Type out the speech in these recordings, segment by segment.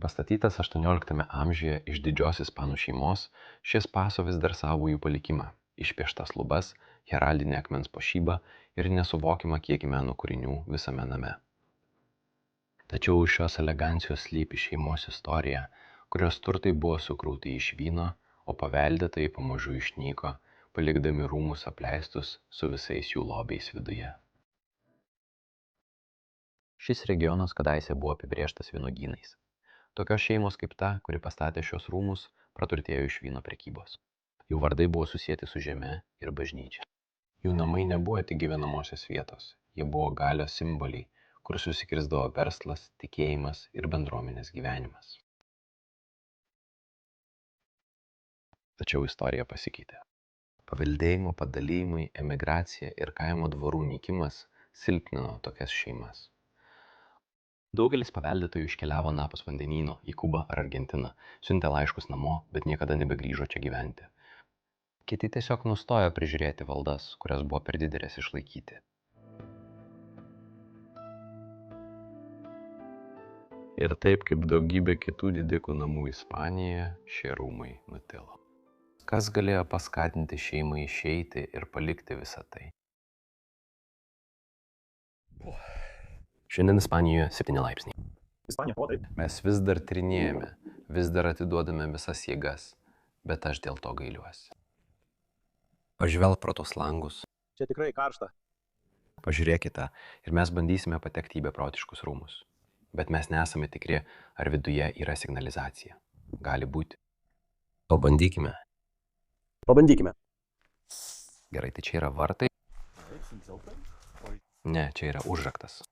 Pastatytas 18 amžiuje iš didžios ispanų šeimos, šis paso vis dar savųjų palikimą - išpieštas lubas, heraldinė akmens puošyba ir nesuvokiamą kiekį meno kūrinių visame name. Tačiau už šios elegancijos slypi šeimos istorija, kurios turtai buvo sukrauti iš vyno, o paveldėtojai pamažu išnyko, palikdami rūmus apleistus su visais jų lobiais viduje. Šis regionas kadaise buvo apibrėžtas vynuogynais. Tokios šeimos kaip ta, kuri pastatė šios rūmus, praturtėjo iš vyno prekybos. Jų vardai buvo susieti su žeme ir bažnyčia. Jų namai nebuvo tik gyvenamosios vietos, jie buvo galios simboliai, kur susikirsdavo verslas, tikėjimas ir bendruomenės gyvenimas. Tačiau istorija pasikeitė. Paveldėjimo padalijimai, emigracija ir kaimo dvarų nykimas silpnino tokias šeimas. Daugelis paveldėtojų iškeliavo Napos vandenyno į Kubą ar Argentiną, siuntė laiškus namo, bet niekada nebegrįžo čia gyventi. Kiti tiesiog nustojo prižiūrėti valdas, kurios buvo per didelės išlaikyti. Ir taip kaip daugybė kitų didikų namų Ispanijoje, šie rūmai nutilo. Kas galėjo paskatinti šeimą išeiti ir palikti visą tai? Šiandien Ispanijoje 7 laipsniai. Mes vis dar trinėjame, vis dar atiduodame visas jėgas, bet aš dėl to gailiuosi. Pažvelk pro tos langus. Čia tikrai karšta. Pažiūrėkite ir mes bandysime patekti į beprotiškus rūmus. Bet mes nesame tikri, ar viduje yra signalizacija. Gali būti. Pabandykime. Pabandykime. Gerai, tai čia yra vartai? Ne, čia yra užraktas.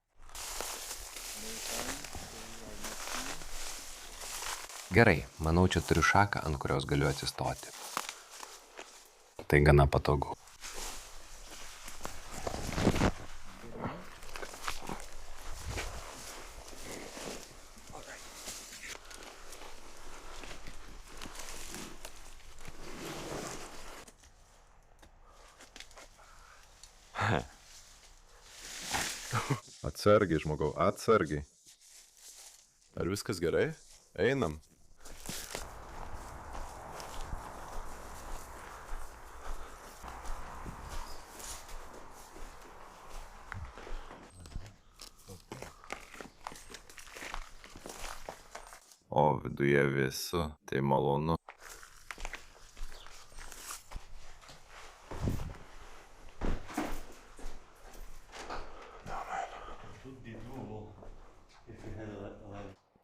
Gerai, manau, čia turiu šaką, ant kurios galiu atsistoti. Tai gana patogu. Atsargiai, žmogau, atsargiai. Ar viskas gerai? Einam. O viduje vėsu, tai malonu.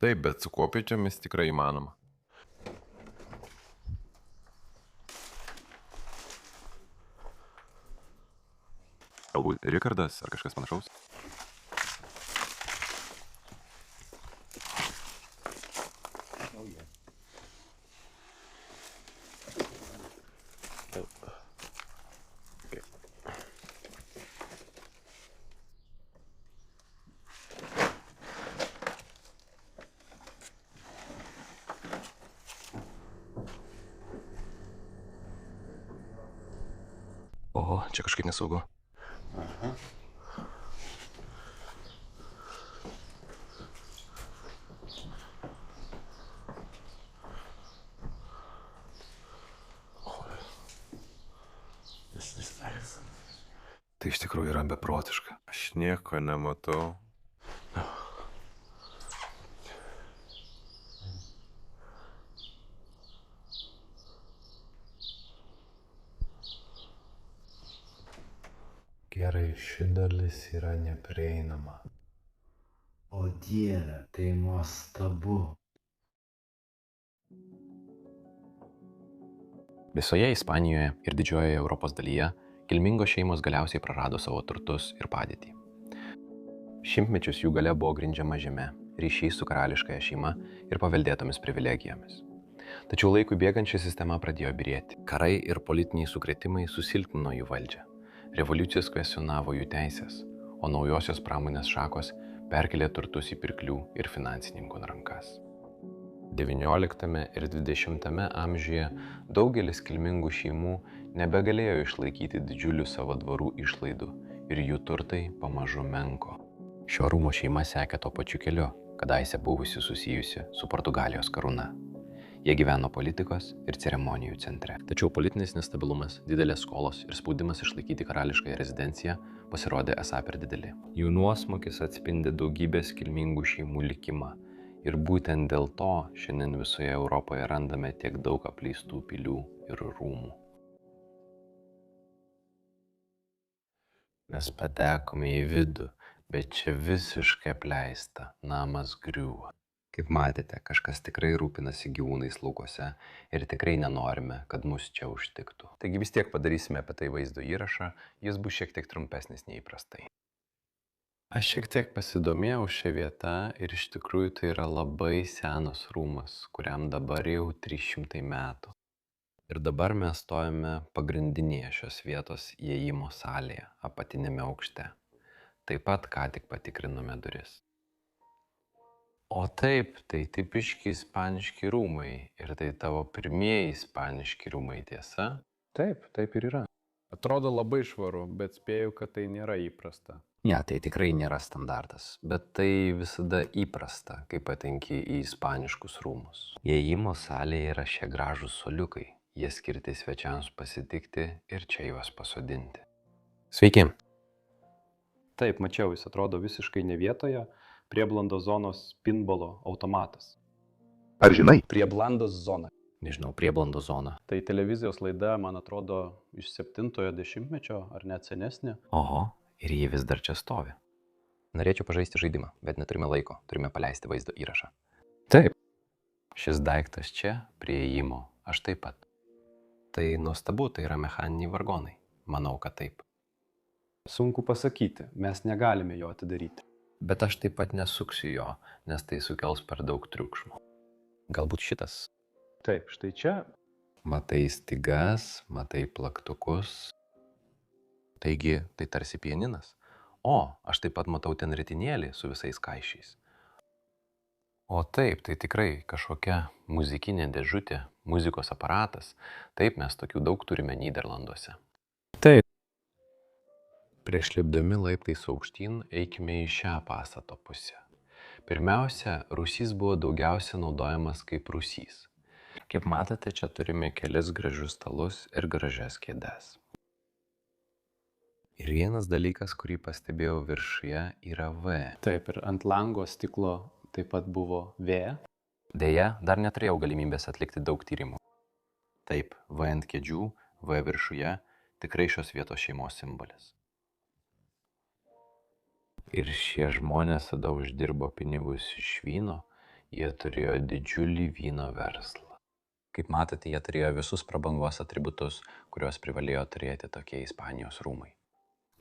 Taip, bet su kopėčiomis tikrai įmanoma. Galbūt Rikardas ar kažkas panašaus? Oho, čia kažkaip nesaugu. Aha. Tai iš tikrųjų yra beprotiška. Aš nieko nematau. Gerai, ši dalis yra neprieinama. O Dieve, tai nuostabu. Visoje Ispanijoje ir didžiojoje Europos dalyje kilmingos šeimos galiausiai prarado savo turtus ir padėtį. Šimtmečius jų galia buvo grindžiama žeme, ryšiais su karališkąja šeima ir paveldėtomis privilegijomis. Tačiau laikui bėgant ši sistema pradėjo byrėti. Karai ir politiniai sukrėtimai susilpnino jų valdžią. Revoliucijos kvestionavo jų teisės, o naujosios pramonės šakos perkelė turtus į pirklių ir finansininkų rankas. XIX ir XX amžiuje daugelis kilmingų šeimų nebegalėjo išlaikyti didžiulių savo dvarų išlaidų ir jų turtai pamažu menko. Šio rūmo šeima sekė tuo pačiu keliu, kadaise buvusi susijusi su Portugalijos karūna. Jie gyveno politikos ir ceremonijų centre. Tačiau politinis nestabilumas, didelės skolos ir spaudimas išlaikyti karališkąją rezidenciją pasirodė esą per dideli. Jų nuosmukis atspindi daugybės kilmingų šeimų likimą. Ir būtent dėl to šiandien visoje Europoje randame tiek daug apleistų pilių ir rūmų. Mes patekome į vidų, bet čia visiškai apleista, namas griūva. Kaip matėte, kažkas tikrai rūpinasi gyvūnais laukuose ir tikrai nenorime, kad mus čia užtiktų. Taigi vis tiek padarysime apie tai vaizdo įrašą, jis bus šiek tiek trumpesnis nei įprastai. Aš šiek tiek pasidomėjau šią vietą ir iš tikrųjų tai yra labai senas rūmas, kuriam dabar jau 300 metų. Ir dabar mes stojame pagrindinėje šios vietos įėjimo salėje, apatinėme aukšte. Taip pat ką tik patikrinome duris. O taip, tai tipiški ispaniški rūmai ir tai tavo pirmieji ispaniški rūmai, tiesa? Taip, taip ir yra. Atrodo labai švaru, bet spėju, kad tai nėra įprasta. Ne, tai tikrai nėra standartas, bet tai visada įprasta, kai patenki į ispaniškus rūmus. Įėjimo salėje yra šie gražūs suoliukai, jie skirti svečiams pasitikti ir čia juos pasodinti. Sveiki! Taip, mačiau, jis atrodo visiškai ne vietoje. Prieblandos zonos pinbolo automatas. Ar žinai? Prieblandos zona. Nežinau, prieblandos zona. Tai televizijos laida, man atrodo, iš 7-ojo dešimtmečio, ar net senesnė. Oho, ir jie vis dar čia stovi. Norėčiau pažaisti žaidimą, bet neturime laiko, turime paleisti vaizdo įrašą. Taip. Šis daiktas čia, prie įėjimo, aš taip pat. Tai nuostabu, tai yra mechaniniai vargonai. Manau, kad taip. Sunku pasakyti, mes negalime jo atidaryti. Bet aš taip pat nesuksiu jo, nes tai sukels per daug triukšmo. Galbūt šitas. Taip, štai čia. Matai stygas, matai plaktukus. Taigi, tai tarsi pianinas. O, aš taip pat matau ten ritinėlį su visais kaišiais. O taip, tai tikrai kažkokia muzikinė dėžutė, muzikos aparatas. Taip, mes tokių daug turime Nyderlanduose. Taip. Prieš lipdami laiptais aukštyn, eikime į šią pastato pusę. Pirmiausia, rūsys buvo daugiausia naudojamas kaip rūsys. Kaip matote, čia turime kelis gražius stalus ir gražias kėdes. Ir vienas dalykas, kurį pastebėjau viršuje, yra V. Taip, ir ant lango stiklo taip pat buvo V. Deja, dar neturėjau galimybės atlikti daug tyrimų. Taip, V ant kėdžių, V viršuje, tikrai šios vietos šeimos simbolis. Ir šie žmonės tada uždirbo pinigus iš vyno, jie turėjo didžiulį vyno verslą. Kaip matote, jie turėjo visus prabangos atributus, kuriuos privalėjo turėti tokie Ispanijos rūmai.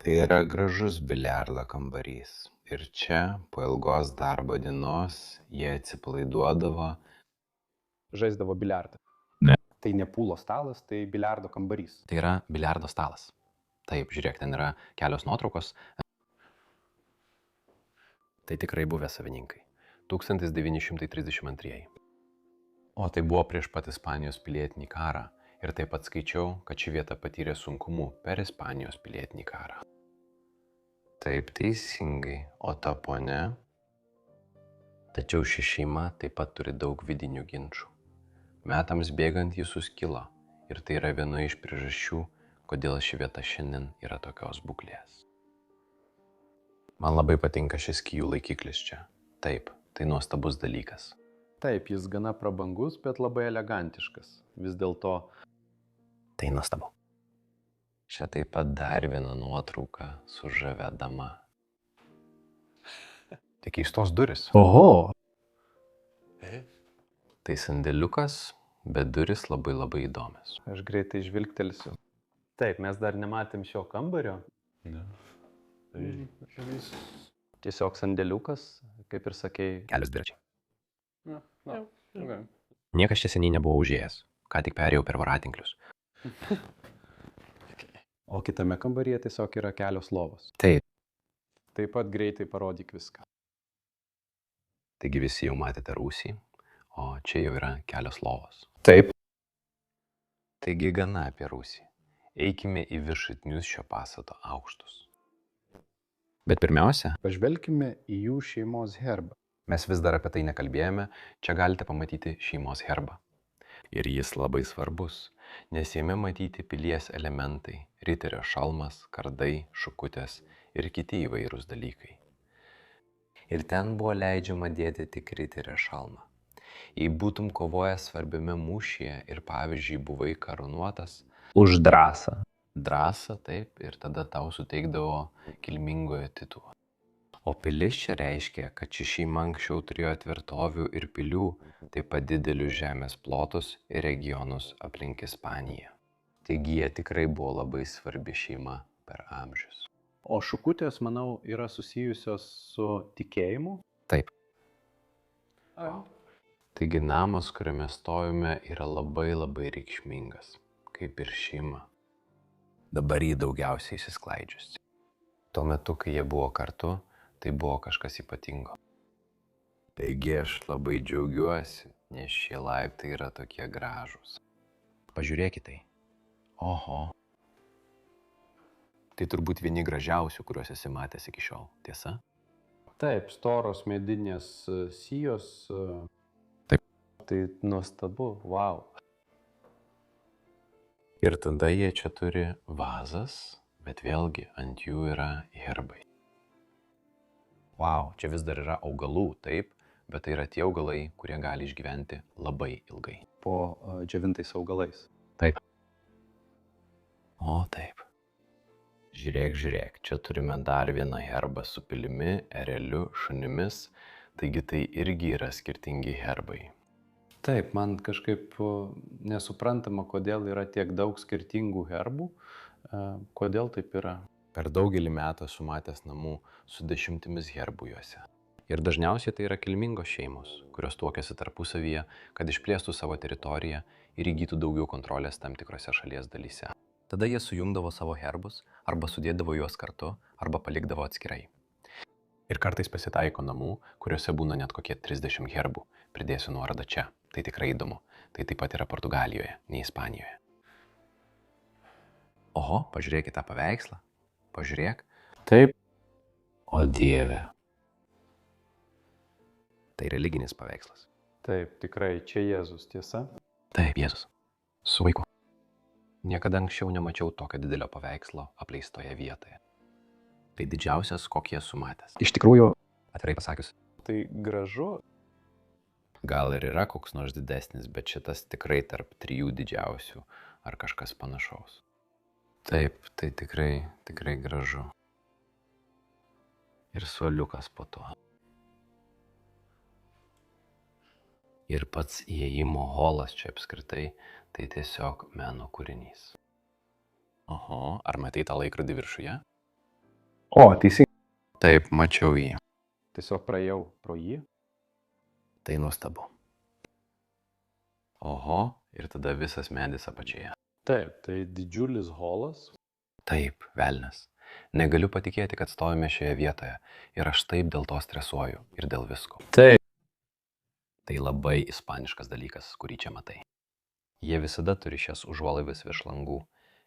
Tai yra gražus biliardo kambarys. Ir čia, po ilgos darbo dienos, jie atsipalaiduodavo. Žaisdavo biliardą. Ne. Tai ne pūlo stalas, tai biliardo kambarys. Tai yra biliardo stalas. Taip, žiūrėk, ten yra kelios nuotraukos. Tai tikrai buvę savininkai. 1932. O tai buvo prieš pat Ispanijos pilietinį karą. Ir taip pat skaičiau, kad ši vieta patyrė sunkumų per Ispanijos pilietinį karą. Taip teisingai, o ta ponia? Tačiau ši šeima taip pat turi daug vidinių ginčų. Metams bėgant ji suskilo. Ir tai yra viena iš priežasčių, kodėl ši vieta šiandien yra tokios būklės. Man labai patinka šis kijų laikiklis čia. Taip, tai nuostabus dalykas. Taip, jis gana prabangus, bet labai elegantiškas. Vis dėlto. Tai nuostabu. Čia taip pat dar viena nuotrauka su žavia dama. Tik keistos duris. Oho! Tai sandėliukas, bet duris labai įdomios. Aš greitai žvilgtelsiu. Taip, mes dar nematėm šio kambario. Ne. Tiesiog sandėliukas, kaip ir sakei. Kelios dviračiai. Okay. Niekas čia seniai nebuvo užėjęs. Ką tik perėjau per voratinklius. O kitame kambaryje tiesiog yra kelios lovos. Taip. Taip pat greitai parodyk viską. Taigi visi jau matėte rūsį, o čia jau yra kelios lovos. Taip. Taigi gana apie rūsį. Eikime į viršutinius šio pastato aukštus. Bet pirmiausia, Pažvelkime į jų šeimos herbą. Mes vis dar apie tai nekalbėjome, čia galite pamatyti šeimos herbą. Ir jis labai svarbus, nes jame matyti pilies elementai – riterio šalmas, kardai, šukutės ir kiti įvairūs dalykai. Ir ten buvo leidžiama dėti tik riterio šalmą. Jei būtum kovojęs svarbiame mūšyje ir pavyzdžiui buvai karūnuotas Už drąsą. drąsą, taip, ir tada tau suteikdavo kilmingojo titulą. O pilis čia reiškia, kad ši šeima anksčiau turėjo tvirtovių ir pilių, taip pat didelius žemės plotus ir regionus aplink Ispaniją. Taigi jie tikrai buvo labai svarbi šeima per amžius. O šukutės, manau, yra susijusios su tikėjimu. Taip. Taigi namas, kuriame stovime, yra labai reikšmingas, kaip ir šeima. Dabar jį daugiausiai išsisklaidžiusi. Tuo metu, kai jie buvo kartu, tai buvo kažkas ypatingo. Taigi aš labai džiaugiuosi, nes šie laiptai yra tokie gražūs. Pažiūrėkite tai. Oho. Tai turbūt vieni gražiausių, kuriuos esi matęs iki šiol, tiesa? Taip, storos medinės sijos. Taip. Tai nuostabu, wow. Ir tada jie čia turi vazas, bet vėlgi ant jų yra herbai. Wow, čia vis dar yra augalų, taip, bet tai yra tie augalai, kurie gali išgyventi labai ilgai. Po džiovintais augalais. Taip. O taip. Žiūrėk, čia turime dar vieną herbą su pilimi, ereliu, šunimis, taigi tai irgi yra skirtingi herbai. Taip, man kažkaip nesuprantama, kodėl yra tiek daug skirtingų herbų, kodėl taip yra. Per daugelį metų esu matęs namų su 10 herbų juose. Ir dažniausiai tai yra kilmingos šeimos, kurios tuokiasi tarpusavyje, kad išplėstų savo teritoriją ir įgytų daugiau kontrolės tam tikrose šalies dalyse. Tada jie sujungdavo savo herbus, arba sudėdavo juos kartu, arba palikdavo atskirai. Ir kartais pasitaiko namų, kuriuose būna net kokie 30 herbų. Pridėsiu nuorodą čia. Tai tikrai įdomu. Tai taip pat yra Portugalijoje, ne Ispanijoje. Oho, pažiūrėkite tą paveikslą. Pažiūrėk. Taip. O Dieve. Tai religinis paveikslas. Taip, tikrai, čia Jėzus, tiesa? Taip, Jėzus. Su vaiku. Niekada anksčiau nemačiau tokio didelio paveikslo apleistoje vietoje. Tai didžiausias, kokį esu matęs. Iš tikrųjų, atvirai pasakius, Tai gražu. gal ir yra koks nors didesnis, bet šitas tikrai tarp 3 didžiausių ar kažkas panašaus. Taip, tai tikrai gražu. Ir suoliukas po to. Ir pats įėjimo holas čia apskritai, tai tiesiog meno kūrinys. Oho, ar matai tą laikrodį viršuje? O, teisingai. Taip, mačiau jį. Tiesiog praėjau pro jį. Tai nuostabu. Oho, ir tada visas medis apačioje. Taip, tai didžiulis holas. Taip, velnias. Negaliu patikėti, kad stovime šioje vietoje ir aš taip dėl to stresuoju ir dėl visko. Taip. Tai labai ispaniškas dalykas, kurį čia matai. Jie visada turi šias užuolaidas virš langų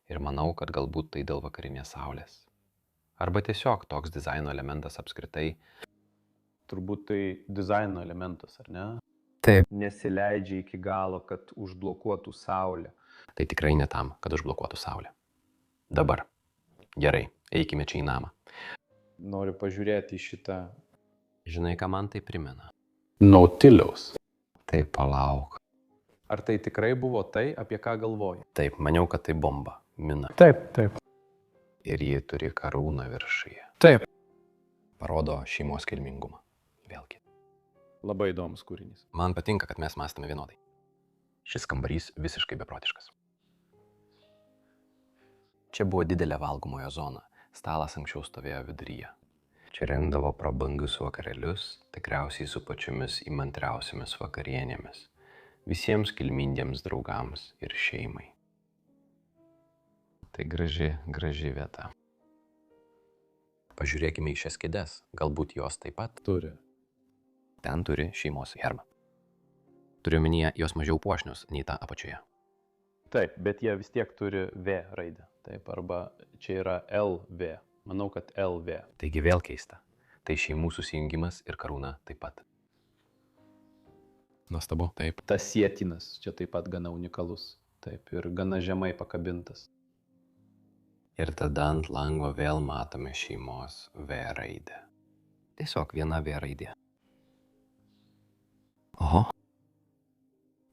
ir manau, kad galbūt tai dėl vakarinės saulės. Arba tiesiog toks dizaino elementas apskritai. Turbūt tai dizaino elementas, ar ne? Taip. Nesileidžia iki galo, kad užblokuotų saulę. Tai tikrai ne tam, kad užblokuotų saulę. Dabar. Gerai, eikime čia į namą. Noriu pažiūrėti į šitą. Žinai, ką man tai primena? Nautiliaus. Tai palauk. Ar tai tikrai buvo tai, apie ką galvoji? Taip, maniau, kad tai bomba, mina. Taip. Ir ji turi karūną viršuje. Taip. Parodo šeimos kilmingumą. Vėlgi. Labai įdomus kūrinys. Man patinka, kad mes mąstame vienodai. Šis kambarys visiškai beprotiškas. Čia buvo didelė valgomojo zona. Stalas anksčiau stovėjo viduryje. Čia rengdavo prabangius vakarėlius, tikriausiai su pačiomis įmantriausiamis vakarienėmis. Visiems kilmingiems draugams ir šeimai. Tai graži vieta. Pažiūrėkime į šias kėdes. Galbūt jos taip pat Turi. ten turi šeimos herbą. Turiu omenyje, jos mažiau puošnios nei ta apačioje. Taip, bet jie vis tiek turi V raidę. Taip, arba čia yra LV. Manau, kad LV. Taigi vėl keista. Tai šeimų susijungimas ir karūna taip pat. Nuostabu, taip. Tas sietinas čia taip pat gana unikalus. Taip, ir gana žemai pakabintas. Ir tada ant lango vėl matome šeimos V raidę. Tiesiog viena V raidė. Oho.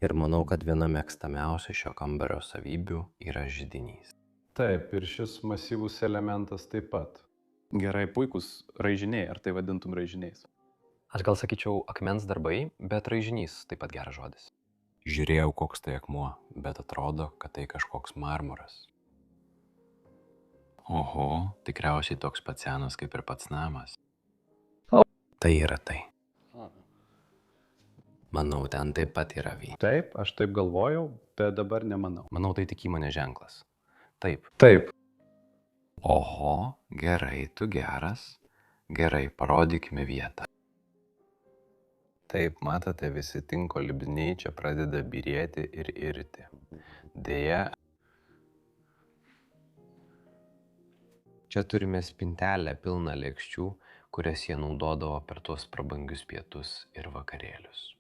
Ir manau, kad viena mėgstamiausių šio kambario savybių yra židinys. Taip, ir šis masyvus elementas taip pat. Gerai, puikus raižiniai, ar tai vadintum raižiniais? Aš gal sakyčiau akmens darbai, bet raižinys taip pat geras žodis. Žiūrėjau, koks tai akmuo, bet atrodo, kad tai kažkoks marmuras. Oho, tikriausiai toks pats senas kaip ir pats namas. Tai yra tai. Manau, ten taip pat yra V. Taip, aš taip galvojau, bet dabar nemanau. Manau, tai tik įmonės ženklas. Taip. Taip. Oho, gerai, tu geras. Gerai, parodykime vietą. Taip, matote, visi tinko lipdiniai čia pradeda byrėti ir irti. Deja, čia turime spintelę pilną lėkščių, kurias jie naudodavo per tuos prabangius pietus ir vakarėlius.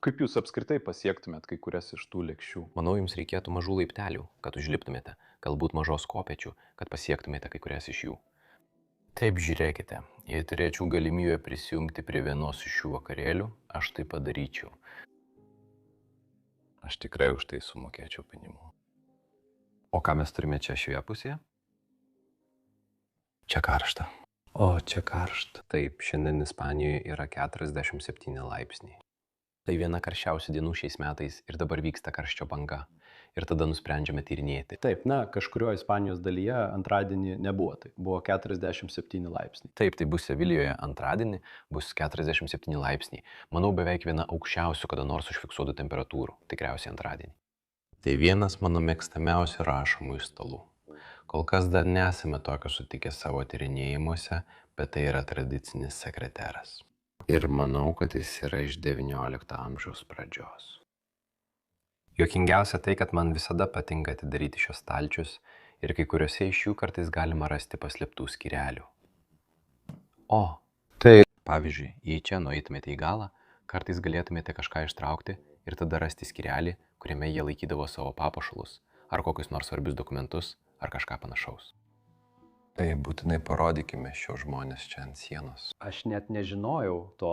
Kaip jūs apskritai pasiektumėt kai kurias iš tų lėkščių? Manau, jums reikėtų mažų laiptelių, kad užliptumėte, galbūt mažos kopėčių, kad pasiektumėte kai kurias iš jų. Taip, žiūrėkite, jei turėčiau galimybę prisijungti prie vienos iš šių vakarėlių, aš tai padaryčiau. Aš tikrai už tai sumokėčiau pinigų. O ką mes turime čia šioje pusėje? Čia karšta. O, čia karšta. Taip, šiandien Ispanijoje yra 47 laipsniai. Tai viena karščiausių dienų šiais metais ir dabar vyksta karščio banga. Ir tada nusprendžiame tyrinėti. Taip, kažkurioje Ispanijos dalyje antradienį nebuvo, tai buvo 47 laipsniai. Taip, tai bus Sevilijoje antradienį, bus 47 laipsniai. Manau, beveik viena aukščiausių kada nors užfiksuotų temperatūrų, tikriausiai antradienį. Tai vienas mano mėgstamiausių rašomųjų stalų. Kol kas dar nesame tokio sutikę savo tyrinėjimuose, bet tai yra tradicinis sekreteras. Ir manau, kad jis yra iš XIX amžiaus pradžios. Juokingiausia tai, kad man visada patinka atidaryti šios stalčius ir kai kuriuose iš jų kartais galima rasti paslėptų skyrelių. O, tai pavyzdžiui, jei čia nueitumėte į galą, kartais galėtumėte kažką ištraukti ir tada rasti skyrelį, kuriame jie laikydavo savo papuošalus, ar kokius nors svarbius dokumentus, ar kažką panašaus. Tai būtinai parodykime šios žmonės čia ant sienos. Aš net nežinojau to.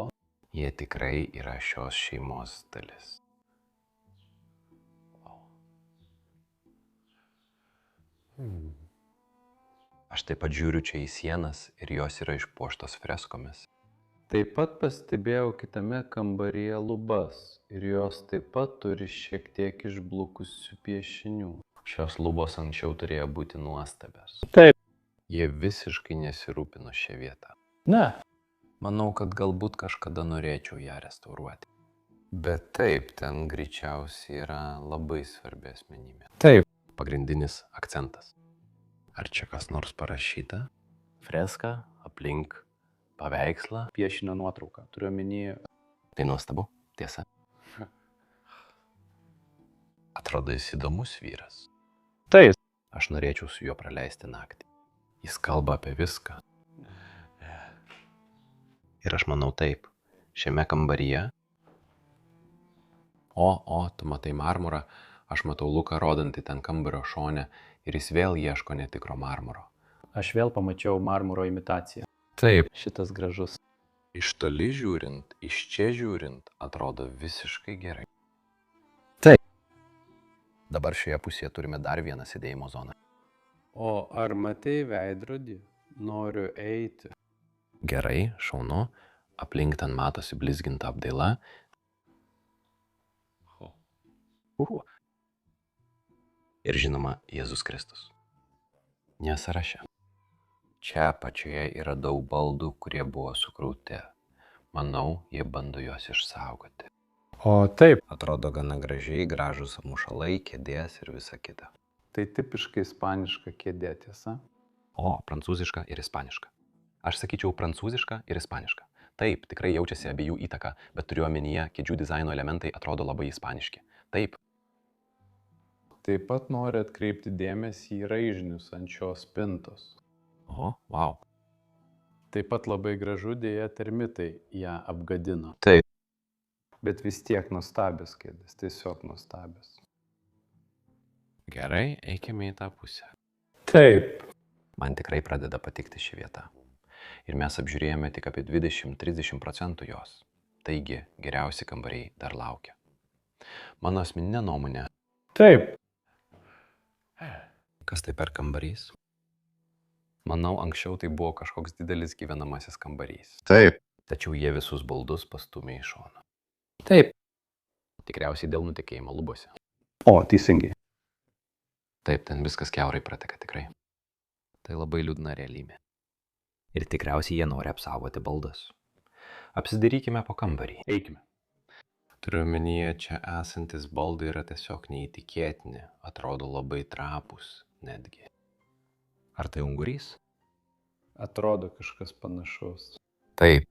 Jie tikrai yra šios šeimos dalis. Aš taip pat žiūriu čia į sienas ir jos yra išpuoštos freskomis. Taip pat pastebėjau kitame kambaryje lubas ir jos taip pat turi šiek tiek išblukusių piešinių. Šios lubos anksčiau turėjo būti nuostabios. Taip. Jie visiškai nesirūpino šią vietą. Ne. Manau, kad galbūt kažkada norėčiau ją restauruoti. Bet taip, ten greičiausiai yra labai svarbi asmenybė. Taip. Pagrindinis akcentas. Ar čia kas nors parašyta? Freska, aplink, paveikslą. Piešinio nuotrauką. Turiu omeny. Tai nuostabu, tiesa. Atrodo, jis įdomus vyras. Taip. Aš norėčiau su juo praleisti naktį. Jis kalba apie viską. Ir aš manau taip, šiame kambaryje. O, tu matai marmurą. Aš matau Luką rodantį ten kambario šone ir jis vėl ieško netikro marmuro. Aš vėl pamačiau marmuro imitaciją. Taip. Šitas gražus. Iš toli žiūrint, iš čia žiūrint, atrodo visiškai gerai. Taip. Dabar šioje pusėje turime dar vieną sėdėjimo zoną. O ar matei veidrodį? Noriu eiti. Gerai, šaunu. Aplink ten matosi blizginta apdaila. Ir žinoma, Jėzus Kristus. Ne sąraše. Čia apačioje yra daug baldų, kurie buvo sukrauti. Manau, jie bando juos išsaugoti. O taip. Atrodo gana gražiai, gražus apmušalai, kėdės ir visa kita. Tai tipiškai ispaniška kėdė, tiesa? O, prancūziška ir ispaniška. Aš sakyčiau prancūziška ir ispaniška. Taip, tikrai jaučiasi abiejų įtaka, bet turiu omenyje, kėdžių dizaino elementai atrodo labai ispaniški. Taip. Taip pat noriu atkreipti dėmesį į raižinius ant šios spintos. O, vau. Taip pat labai gražu, dėja termitai ją apgadino. Taip. Bet vis tiek nuostabios kėdės, tiesiog nuostabios. Gerai, eikime į tą pusę. Taip. Man tikrai pradeda patikti ši vieta. Ir mes apžiūrėjome tik apie 20–30% jos. Taigi, geriausi kambariai dar laukia. Mano asmeninė nuomonė. Taip. Kas tai per kambarys? Manau, anksčiau tai buvo kažkoks didelis gyvenamasis kambarys. Taip. Tačiau jie visus baldus pastumė į šoną. Taip. Tikriausiai dėl nutekėjimo lubose. O, teisingai. Taip, ten viskas kiaurai prateka tikrai. Tai labai liūdna realybė. Ir tikriausiai jie nori apsaugoti baldus. Apsidairykime po kambarį. Eikime. Turiu omenyje, čia esantis baldai yra tiesiog neįtikėtini, atrodo labai trapūs netgi. Ar tai ungurys? Atrodo kažkas panašaus. Taip.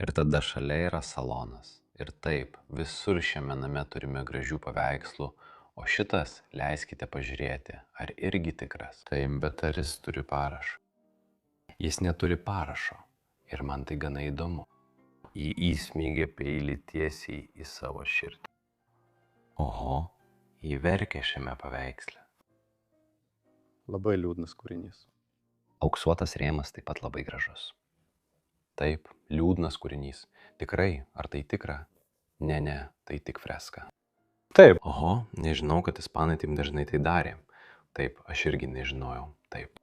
Ir tada šalia yra salonas. Ir taip, visur šiame name turime gražių paveikslų, o šitas, leiskite pažiūrėti, ar irgi tikras. Taip, bet ar jis turi parašą? Jis neturi parašo. Ir man tai gana įdomu. Jį įsmeigė peilį tiesiai į savo širdį. Oho, jį verkia šiame paveiksle. Labai liūdnas kūrinys. Auksuotas rėmas taip pat labai gražus. Taip, liūdnas kūrinys. Tikrai, ar tai tikra? Ne, tai tik freska. Taip. Oho, nežinau, kad ispanai taip dažnai tai darė. Taip, aš irgi nežinojau. Taip.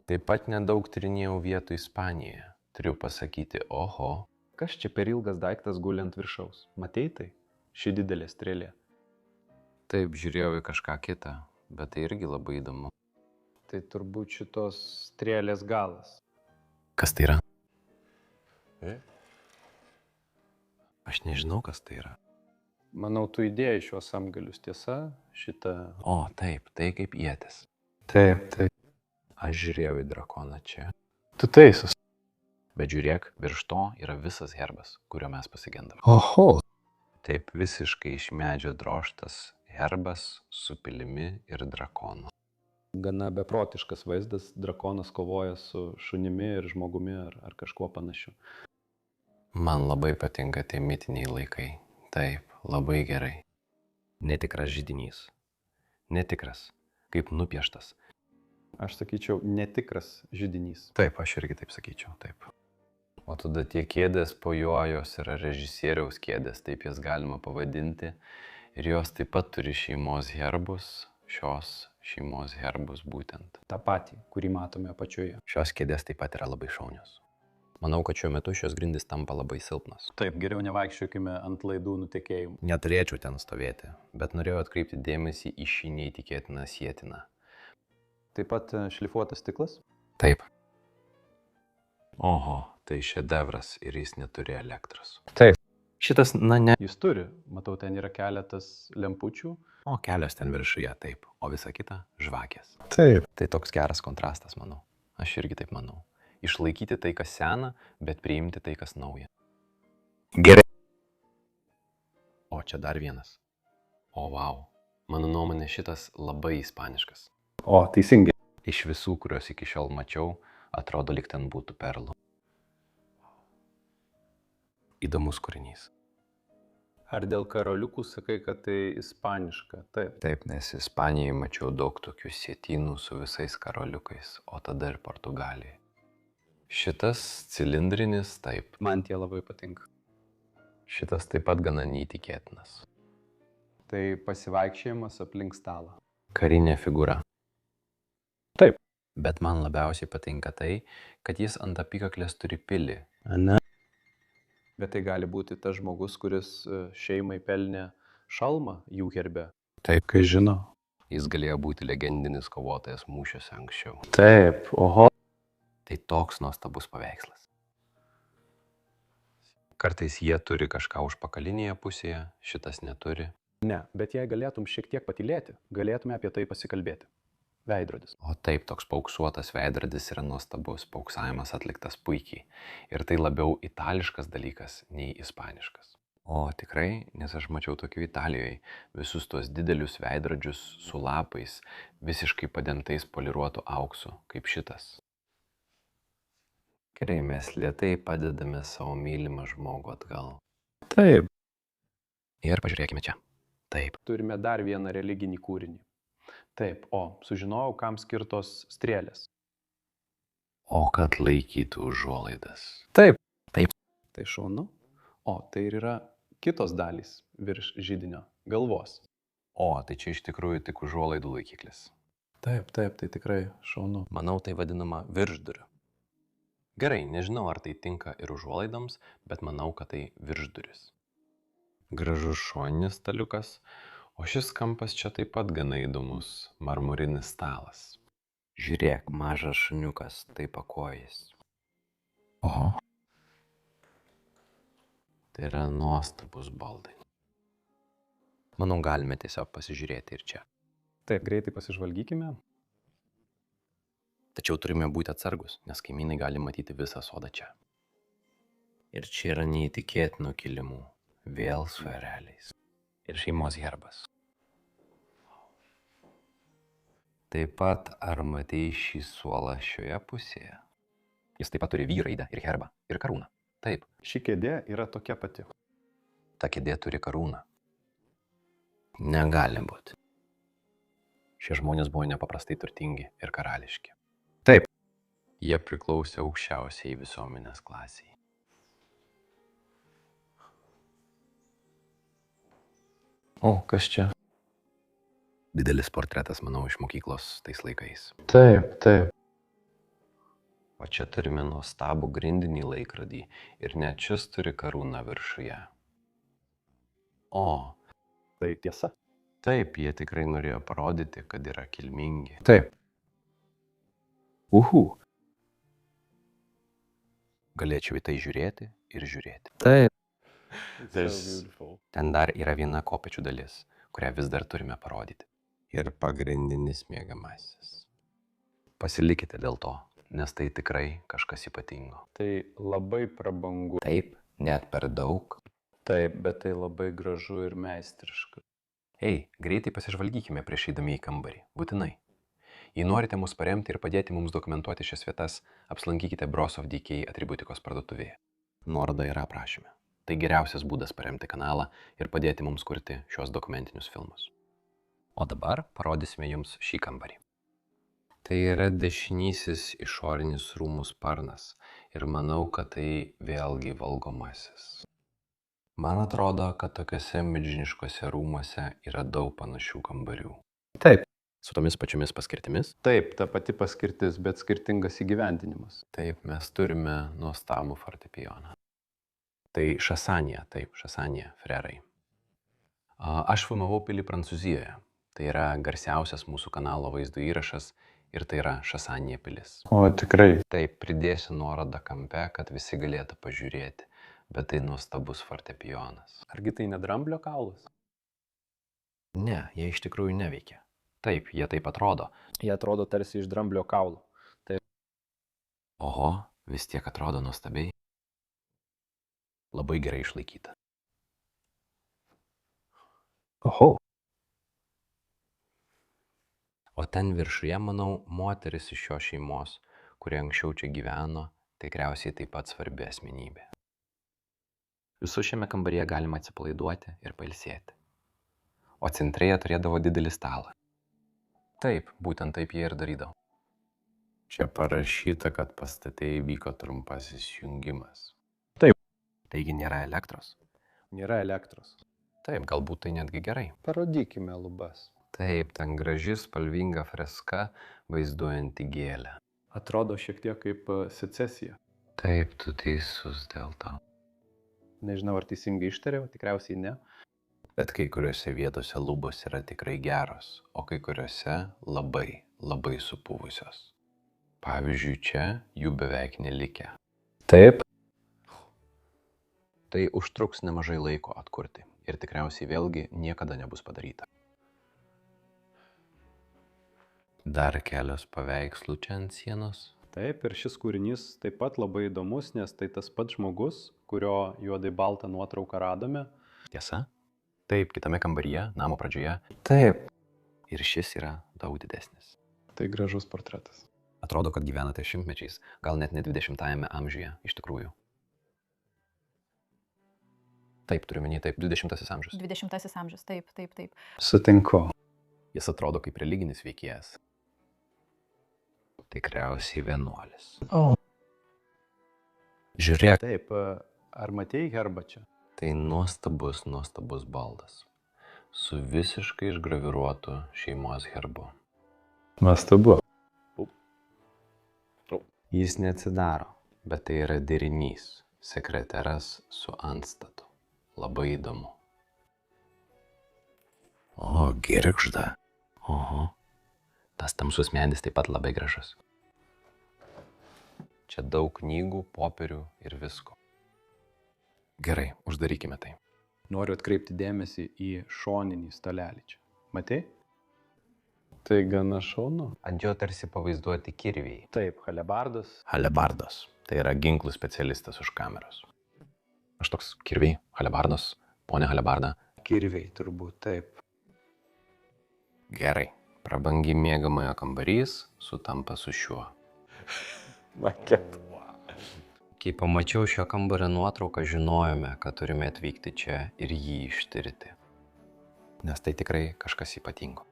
Taip pat nedaug tyrinėjau vietų Ispanijoje. Turiu pasakyti, oho. Kas čia per ilgas daiktas guli ant viršaus? Matei tai? Ši didelė strėlė. Taip, žiūrėjau į kažką kitą, bet tai irgi labai įdomu. Tai turbūt šitos strėlės galas. Kas tai yra? Aš nežinau, kas tai yra. Manau, tu įdėjai šiuos antgalius, tiesa? Šitą... O, taip, tai kaip ietis. Taip. Aš žiūrėjau į drakoną čia. Tu teisus. Bet žiūrėk, virš to yra visas herbas, kurio mes pasigendame. Oho. Taip, visiškai iš medžio drožtas herbas su pilimi ir drakonu. Gana beprotiškas vaizdas, drakonas kovoja su šunimi ir žmogumi ar kažkuo panašiu. Man labai patinka tie mitiniai laikai. Taip, labai gerai. Netikras židinys. Netikras, kaip nupieštas. Aš sakyčiau, netikras židinys. Taip, aš irgi taip sakyčiau, taip. O tada tie kėdės po jos yra režisieriaus kėdės, taip jas galima pavadinti. Ir jos taip pat turi šeimos herbus, šios šeimos herbus būtent. Ta patį, kurį matome apačioje. Šios kėdės taip pat yra labai šaunios. Manau, kad šiuo metu šios grindys tampa labai silpnos. Taip, geriau nevaikščiokime ant laidų nutekėjimų. Neturėčiau ten stovėti, bet norėjau atkreipti dėmesį į šį neįtikėtiną sietiną. Taip pat šlifuotas stiklas? Taip. Oho, tai šedevras ir jis neturi elektros. Taip. Šitas, ne. Jis turi. Matau, ten yra keletas lempučių. O kelios ten viršuje, taip. O visa kita - žvakės. Taip. Tai toks geras kontrastas, manau. Aš irgi taip manau. Išlaikyti tai, kas sena, bet priimti tai, kas nauja. Gerai. O čia dar vienas. O vau. Mano nuomonė šitas labai ispaniškas. O, teisingai. Iš visų, kuriuos iki šiol mačiau, atrodo, lyg ten būtų perlų. Įdomus kūrinys. Ar dėl karoliukų sakai, kad tai ispaniška? Taip. Taip, nes Ispanijoje mačiau daug tokių sietynų su visais karoliukais, o tada ir Portugalijai. Šitas cilindrinis, taip. Man tie labai patinka. Šitas taip pat gana neįtikėtinas. Tai pasivaikščiojimas aplink stalą. Karinė figūra. Taip. Bet man labiausiai patinka tai, kad jis ant apykaklės turi pilį. Ne. Bet tai gali būti tas žmogus, kuris šeimai pelnė šalmą jų herbe. Taip. Kai žino. Jis galėjo būti legendinis kovotojas mūšiuose anksčiau. Taip, oho. Tai toks nuostabus paveikslas. Kartais jie turi kažką užpakalinėje pusėje, šitas neturi. Ne, bet jei galėtum šiek tiek patylėti, galėtume apie tai pasikalbėti. Veidrodis. O taip, toks pauksuotas veidrodis yra nuostabus, pauksavimas atliktas puikiai. Ir tai labiau itališkas dalykas nei ispaniškas. O tikrai, nes aš mačiau tokių Italijoje, visus tuos didelius veidrodžius su lapais, visiškai padengtais poliruotu auksu, kaip šitas. Gerai, mes lėtai padedame savo mylimą žmogų atgal. Taip. Ir pažiūrėkime čia. Taip. Turime dar vieną religinį kūrinį. Taip, sužinojau, kam skirtos strėlės. O kad laikytų užuolaidas. Taip. Taip. Tai šaunu. Tai ir yra kitos dalys virš židinio galvos. Tai čia iš tikrųjų tik užuolaidų laikiklis. Taip, tai tikrai šaunu. Manau, tai vadinama viršduriu. Gerai, nežinau, ar tai tinka ir užuolaidoms, bet manau, kad tai viršduris. Gražus šoninis staliukas, o šis kampas čia taip pat gana įdomus – marmurinis stalas. Žiūrėk, mažas šuniukas, tai pakojis. Oho. Tai yra nuostabus baldai. Manau, galime tiesiog pasižiūrėti ir čia. Taip, greitai pasižvalgykime. Tačiau turime būti atsargus, nes kaimynai gali matyti visą sodą čia. Ir čia yra neįtikėtinų kilimų, vėl su ereliais. Ir šeimos herbas. Taip pat, ar matei šį suolą šioje pusėje? Jis taip pat turi V raidę ir herbą, ir karūną. Taip. Ši kėdė yra tokia pati. Ta kėdė turi karūną. Negali būti. Šie žmonės buvo nepaprastai turtingi ir karališki. Taip. Jie priklausė aukščiausiai visuomenės klasiai. Kas čia? Didelis portretas, manau, iš mokyklos tais laikais. Taip. O čia turime nuostabų grindinį laikrodį ir net šis turi karūną viršuje. Tai tiesa. Taip, jie tikrai norėjo parodyti, kad yra kilmingi. Taip. Galėčiau į tai žiūrėti ir žiūrėti. Taip. Ten dar yra viena kopėčių dalis, kurią vis dar turime parodyti. Ir pagrindinis miegamasis. Pasilikite dėl to, nes tai tikrai kažkas ypatingo. Tai labai prabangu. Taip, net per daug. Taip, bet tai labai gražu ir meistriška. Greitai pasižvalgykime prieš eidami į kambarį. Būtinai. Jei norite mus paremti ir padėti mums dokumentuoti šias vietas, apsilankykite Bros of DK atributikos parduotuvėje. Nuoroda yra aprašyme. Tai geriausias būdas paremti kanalą ir padėti mums kurti šios dokumentinius filmus. O dabar parodysime jums šį kambarį. Tai yra dešinysis išorinis rūmų sparnas ir manau, kad tai vėlgi valgomasis. Man atrodo, kad tokiuose milžiniškuose rūmuose yra daug panašių kambarių. Taip. Su tomis pačiomis paskirtimis? Taip, ta pati paskirtis, bet skirtingas įgyvendinimas. Taip, mes turime nuostabų fortepijoną. Tai Šasanija, Frerai. Aš filmavau pilį Prancūzijoje. Tai yra garsiausias mūsų kanalo vaizdo įrašas ir tai yra Šasanija pilis. Tikrai. Taip, pridėsiu nuorodą kampe, kad visi galėtų pažiūrėti, bet tai nuostabus fortepijonas. Argi tai ne dramblio kaulas? Ne, jie iš tikrųjų neveikia. Taip, jie taip atrodo. Jie atrodo tarsi iš dramblio kaulo. Taip. Oho, vis tiek atrodo nuostabiai. Labai gerai išlaikyta. Oho. O ten viršuje, manau, moteris iš šios šeimos, kurie anksčiau čia gyveno, tikriausiai taip pat svarbi asmenybė. Visų šiame kambaryje galima atsipalaiduoti ir pailsėti. O centre jie turėdavo didelį stalą. Taip, būtent taip jie ir darydavo. Čia parašyta, kad pastate įvyko trumpasis jungimas. Taip. Taigi nėra elektros? Nėra elektros. Taip, galbūt tai netgi gerai. Parodykime lubas. Taip, ten graži spalvinga freska vaizduojanti gėlę. Atrodo šiek tiek kaip secesija. Taip, tu teisus dėl to. Nežinau, ar teisingai ištariau, tikriausiai ne. Bet kai kuriuose vietose lubos yra tikrai geros, o kai kuriuose labai, labai supuvusios. Pavyzdžiui, čia jų beveik nelikę. Taip. Tai užtruks nemažai laiko atkurti ir tikriausiai vėlgi niekada nebus padaryta. Dar kelios paveikslų čia ant sienos. Taip, ir šis kūrinys taip pat labai įdomus, nes tai tas pats žmogus, kurio juodai baltą nuotrauką radome. Tiesa? Taip, kitame kambaryje, namo pradžioje. Taip. Ir šis yra daug didesnis. Tai gražus portretas. Atrodo, kad gyvenate šimtmečiais, gal net ne 20-ajame amžiuje iš tikrųjų. Taip, turiu menį, taip, 20-asis amžius. 20-asis amžius, taip. Sutinku. Jis atrodo kaip religinis veikėjas. Tikriausiai vienuolis. Žiūrėk, Taip, ar matėjai herbą čia? tai nuostabus baldas. Su visiškai išgraviruotu šeimos herbu. Nuostabu. Jis neatsidaro, bet tai yra derinys, sekreteras su antstatu. Labai įdomu. O, girgžda. Oho. Tas tamsus medis taip pat labai gražus. Čia daug knygų, popierių ir visko. Gerai, uždarykime tai. Noriu atkreipti dėmesį į šoninį stalelį čia. Matei? Tai gana šaunu. Ant jo tarsi pavaizduoti kirviai. Taip, halebardas. Halebardas. Tai yra ginklų specialistas už kameros. Aš toks kirviai, halebardas, ponė halebarda. Kirviai turbūt, taip. Gerai. Prabangi miegamojo kambarys sutampa su šiuo. Maket. Kai pamačiau šio kambario nuotrauką, žinojome, kad turime atvykti čia ir jį ištirti. Nes tai tikrai kažkas ypatingo.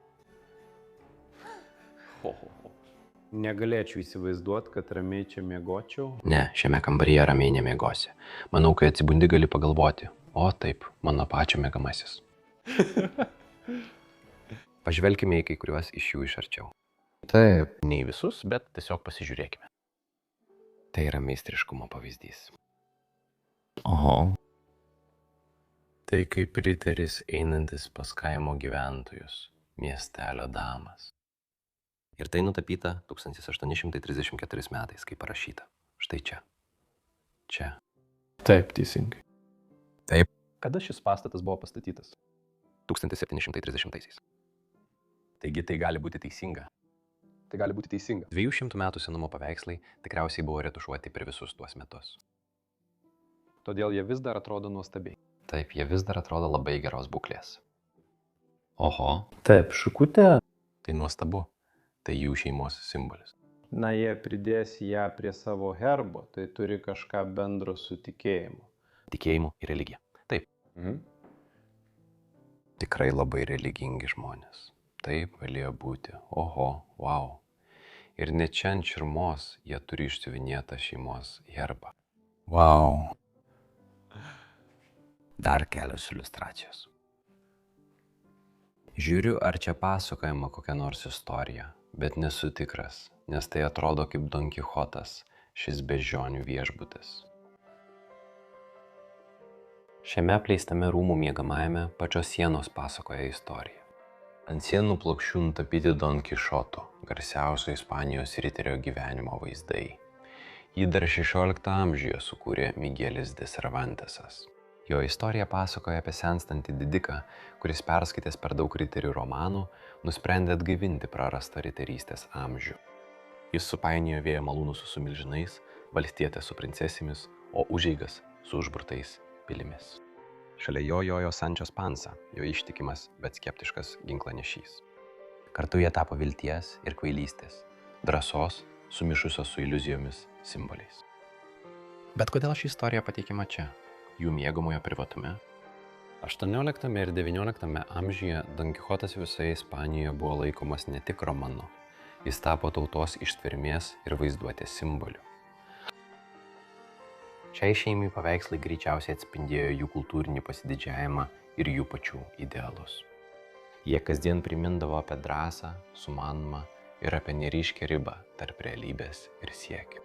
Negalėčiau įsivaizduoti, kad ramiai čia miegočiau. Ne, šiame kambaryje ramiai nemiegosi. Manau, kai atsibundi, gali pagalvoti. O taip, mano pačio miegamasis. Pažvelkime į kai kuriuos iš jų iš arčiau. Taip. Ne į visus, bet tiesiog pasižiūrėkime. Tai yra meistriškumo pavyzdys. Oho. Tai kaip riteris einantis pas kaimo gyventojus, miestelio damas. Ir tai nutapyta 1834 metais, kaip parašyta. Štai čia. Čia. Taip, teisingai. Taip. Kada šis pastatas buvo pastatytas? 1730-aisiais. Taigi tai gali būti teisinga. Tai gali būti teisinga. 200 metų senumo paveikslai tikriausiai buvo retušuoti per visus tuos metus. Todėl jie vis dar atrodo nuostabiai. Taip, jie vis dar atrodo labai geros būklės. Oho. Taip, šukutė. Tai nuostabu. Tai jų šeimos simbolis. Na, jie pridės ją prie savo herbo, tai turi kažką bendro su tikėjimu. Tikėjimu ir religija. Taip. Tikrai labai religingi žmonės. Taip galėjo būti. Oho, wow. Ir net čia ant širmos jie turi išsiuvinėtą šeimos herbą. Wow. Dar kelios iliustracijos. Žiūriu, ar čia pasakojama kokia nors istorija, bet nesu tikras, nes tai atrodo kaip Don Kichotas, šis beždžionių viešbutis. Šiame apleistame rūmų miegamajame pačios sienos pasakoja istoriją. Ant sienų plokščių nutapyti Don Kišoto, garsiausio Ispanijos riterio gyvenimo vaizdai. Jį dar 16 amžiuje sukūrė Miguelis de Cervantesas. Jo istorija pasakoja apie senstantį didiką, kuris perskaitęs per daug riterių romanų, nusprendė atgaivinti prarastą riterystės amžių. Jis supainiojo vėjo malūnus su milžinais, valstietę su princesėmis, o užeigas su užburtais pilimis. Šalia jo jojo Sančas Pansa, jo ištikimas, bet skeptiškas ginklanešys. Kartu jie tapo vilties ir kvailystės, drąsos, sumišusios su iliuzijomis simboliais. Bet kodėl ši istorija pateikiama čia? Jų miegamojo privatume? 18 ir 19 amžiuje Don Kichotas visoje Ispanijoje buvo laikomas ne tik romanu. Jis tapo tautos ištvermės ir vaizduotės simboliu. Šiai šeimai paveikslai greičiausiai atspindėjo jų kultūrinį pasididžiavimą ir jų pačių idealus. Jie kasdien primindavo apie drąsą, sumanumą ir apie neryškę ribą tarp realybės ir siekių.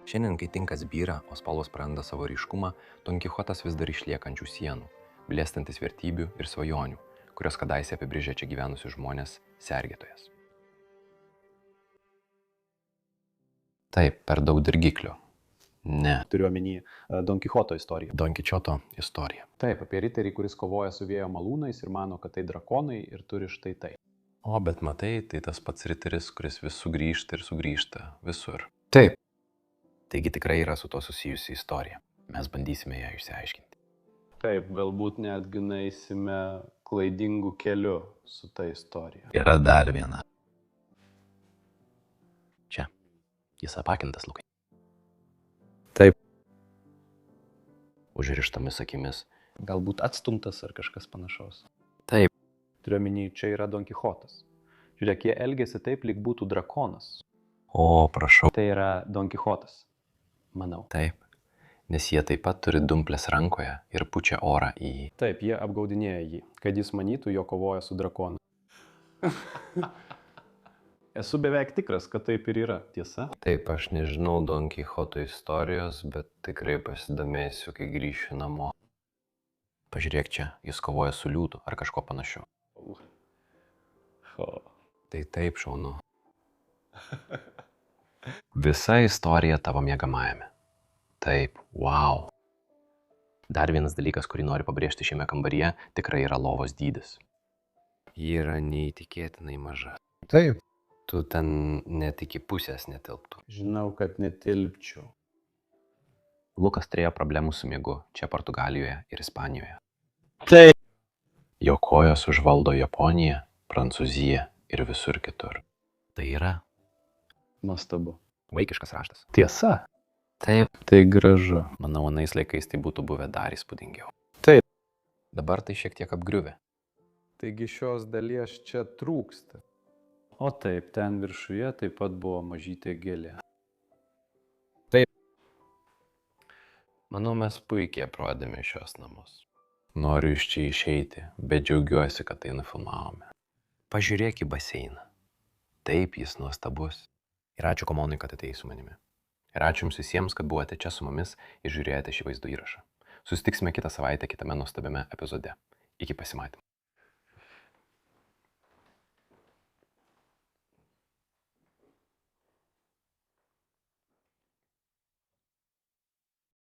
Šiandien, kai tinkas byra, o spalvos praranda savo ryškumą, Don Kichotas vis dar išlieka ant šių sienų, blėstantis vertybių ir svajonių, kurios kadaise apibrėžė čia gyvenusius žmonės sergėtojas. Taip, per daug dirgiklių. Ne. Turiu omeny Don Kichoto istoriją. Don Kichoto istorija. Taip, apie riterį, kuris kovoja su vėjo malūnais ir mano, kad tai drakonai ir turi štai tai. O, bet matai, tai tas pats riteris, kuris vis sugrįžta ir sugrįžta visur. Taip. Taigi tikrai yra su to susijusi istorija. Mes bandysime ją išsiaiškinti. Taip, galbūt netgi nueisime klaidingų kelių su ta istorija. Yra dar viena. Čia. Jis apakintas, Lukai. Taip. Užrištomis akimis. Galbūt atstumtas ar kažkas panašaus. Taip. Turiuomenį, čia yra Don Kichotas. Žiūrėk, jie elgėsi taip, lyg būtų drakonas. O, prašau. Tai yra Don Kichotas, manau. Taip. Nes jie taip pat turi dumplės rankoje ir pučia orą į jį. Taip, jie apgaudinėja jį, kad jis manytų, jo kovoja su drakonu. Esu beveik tikras, kad taip ir yra, tiesa? Taip, aš nežinau Don Kichoto istorijos, bet tikrai pasidomėsiu, kai grįšiu namo. Pažiūrėk čia, jis kovoja su liūtu ar kažko panašiu. Tai taip šaunu. Visa istorija tavo miegamajame. Taip, wow. Dar vienas dalykas, kurį noriu pabrėžti šiame kambaryje, tikrai yra lovos dydis. Ji yra neįtikėtinai maža. Taip. Tu ten net iki pusės netilptų. Žinau, kad netilpčiau. Lukas turėjo problemų su miegu čia Portugalijoje ir Ispanijoje. Taip. Jo kojos užvaldo Japoniją, Prancūziją ir visur kitur. Tai yra Nuostabu. vaikiškas raštas. Tiesa? Taip. Tai gražu. Manau, anais laikais tai būtų buvę dar įspūdingiau. Taip. Dabar tai šiek tiek apgriuvę. Taigi šios dalies čia trūksta. O taip, ten viršuje taip pat buvo mažytė gėlė. Manau, mes puikiai aprodėme šios namus. Noriu iš čia išeiti, bet džiaugiuosi, kad tai nufilmavome. Pažiūrėk į baseiną. Taip, jis nuostabus. Ir ačiū komonui, kad atėjai su manimi. Ir ačiū jums visiems, kad buvote čia su mumis ir žiūrėjote šį vaizdo įrašą. Susitiksime kitą savaitę kitame nuostabiame epizode. Iki pasimatymų.